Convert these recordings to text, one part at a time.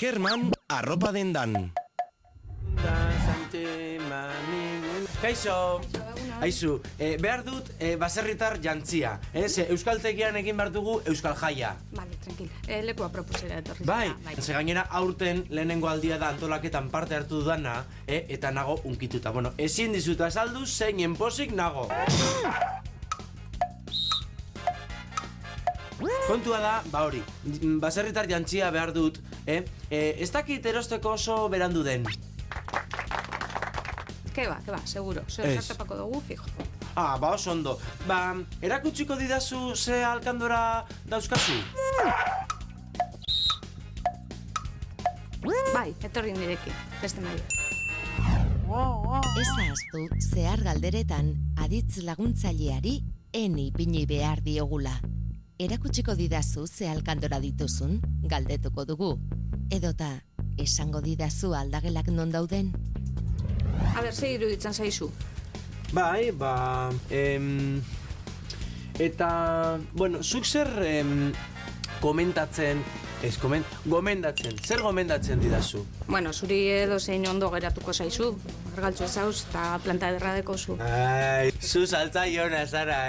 Ackerman arropa dendan. Kaixo, aizu, behar dut baserritar jantzia, euskaltegian egin behar dugu euskal jaia. Vale, tranquil, lekua proposera etorri. Bai, ze gainera aurten lehenengo aldia da antolaketan parte hartu dudana, eta nago unkituta. Bueno, ezin dizuta azaldu zeinen pozik nago. Kontua da, hori, baserritar jantzia behar dut, ez dakit erosteko oso berandu den. Ke ba, seguro, zer topako dugu, fijo. Oso ondo. Erakutsiko didazu ze alkandora dauzkazu? Bai, etorri nirekin, beste maila. Ez ahaztu zehar galderetan aditz laguntzaileari ipini behar diogula. Erakutsiko didazu ze alkandora dituzun, galdetuko dugu. Edota, esango didazu aldagelak non dauden? Ze iruditzen zaizu? Bai, eta, bueno, zuk zer gomendatzen, zer gomendatzen didazu? Bueno, zuri edo zein ondo geratuko zaizu, argaltzu ezauz eta planta ederra dekozu. Zu saltzaiona zara,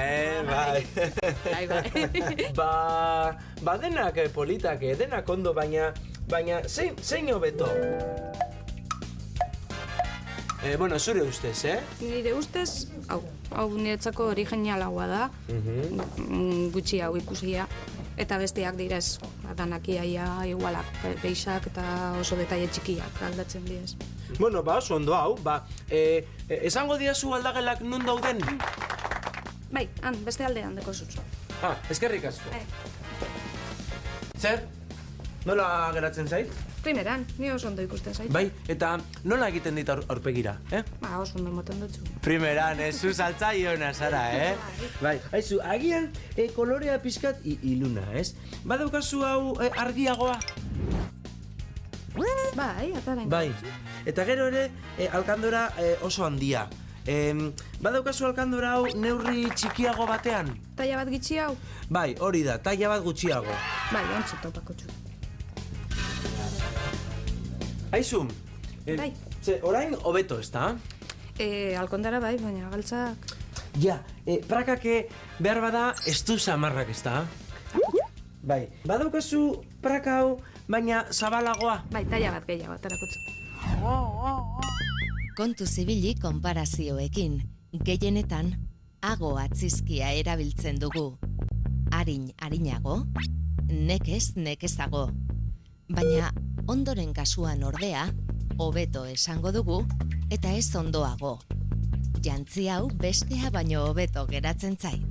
bai. Bai. Denak politak, denak ondo, baina zein hobeto? Bueno, zure ustez, Nire ustez, hau niretzako hori genialagoa da, gutxi hau ikusia, eta besteak direz, danak iaia igualak, peixak eta oso detaile txikiak aldatzen direz. Bueno, oso ondo hau, esango diazu aldagelak nun dauden? Bai, beste aldean deko zutzu. Eskerrik asko. Zer? Nola geratzen zait? Primeran, ni oso ondo ikusten zait. Bai, eta nola egiten dit aurpegira, Oso ondo moten dutzu. Primeran, zu saltzaiona zara, Bai, haizu, agian kolorea pizkat iluna, ez? Badaukazu hau argiagoa? Bai, atara Bai, eta gero ere alkandora oso handia. Badaukazu alkandora hau neurri txikiago batean? Taila bat gitxi hau? Bai, hori da, taila bat gutxiago. Bai, ontsu topako txu. Aizu, orain hobeto, ez da? Alkondara bai, baina galtzak... Ja, prakak behar bada ez du samarrak, ez da? Bai, badaukazu praka hau, baina zabalagoa? Bai, taila bat gehiago, aterakutzu. Kontu zibili konparazioekin, gehienetan, ago atzizkia erabiltzen dugu. Arinago, nekezago. Baina, ondoren kasuan ordea, hobeto esango dugu, eta ez ondoago. Jantzi hau bestea baino hobeto geratzen zait.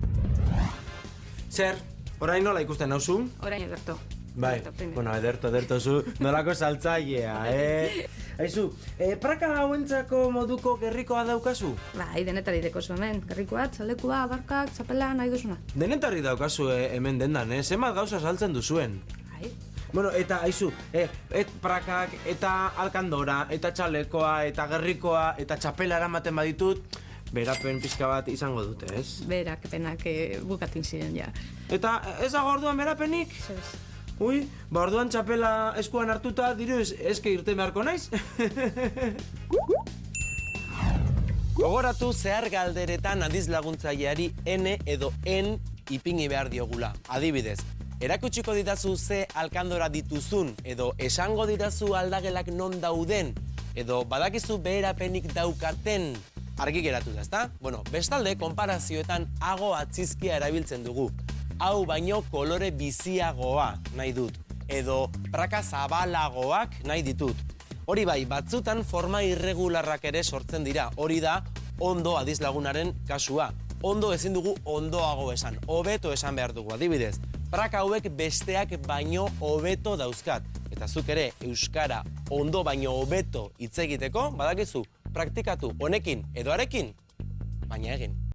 Zer, orain nola ikusten nauzu? Orain ederto. Bai, bueno, ederto zu, nolako saltzailea, Aizu, praka hauentzako moduko gerrikoa daukazu? Bai, denetari dekozu hemen, gerrikoa, txalekua, barkak, txapela, nahi duzuna. Denetari daukazu hemen dendan, zenbat gauza saltzen duzuen? Bai. Bueno, eta aizu, prakak, eta alkandora, eta txalekoa, eta gerrikoa, eta txapela eramaten baditut, berapen pixka bat izango dute, ez? Berapenak bukatin ziren, ja. Eta ez dago orduan berapenik? Zez. Ui, orduan txapela eskuan hartuta, diruz, eske irten beharko naiz? Gogoratu zehar galderetan adiz laguntzaileari edo en ipini behar diogula. Adibidez, erakutsiko ditazu ze alkandora dituzun, edo esango ditazu aldagelak non dauden, edo badakizu beherapenik daukaten, argi geratu da, ezta? Bueno, bestalde, konparazioetan ago atzizkia erabiltzen dugu. Hau baino kolore biziagoa nahi dut, edo praka zabalagoak nahi ditut. Hori bai, batzutan forma irregularrak ere sortzen dira, hori da ondo adizlagunaren kasua. Ondo ezin dugu ondoago esan, hobeto esan behar dugu, adibidez. Praka hauek besteak baino hobeto dauzkat. Eta zuk ere euskara ondo baino hobeto hitz egiteko, badakizu, praktikatu honekin edo harekin, baina egin.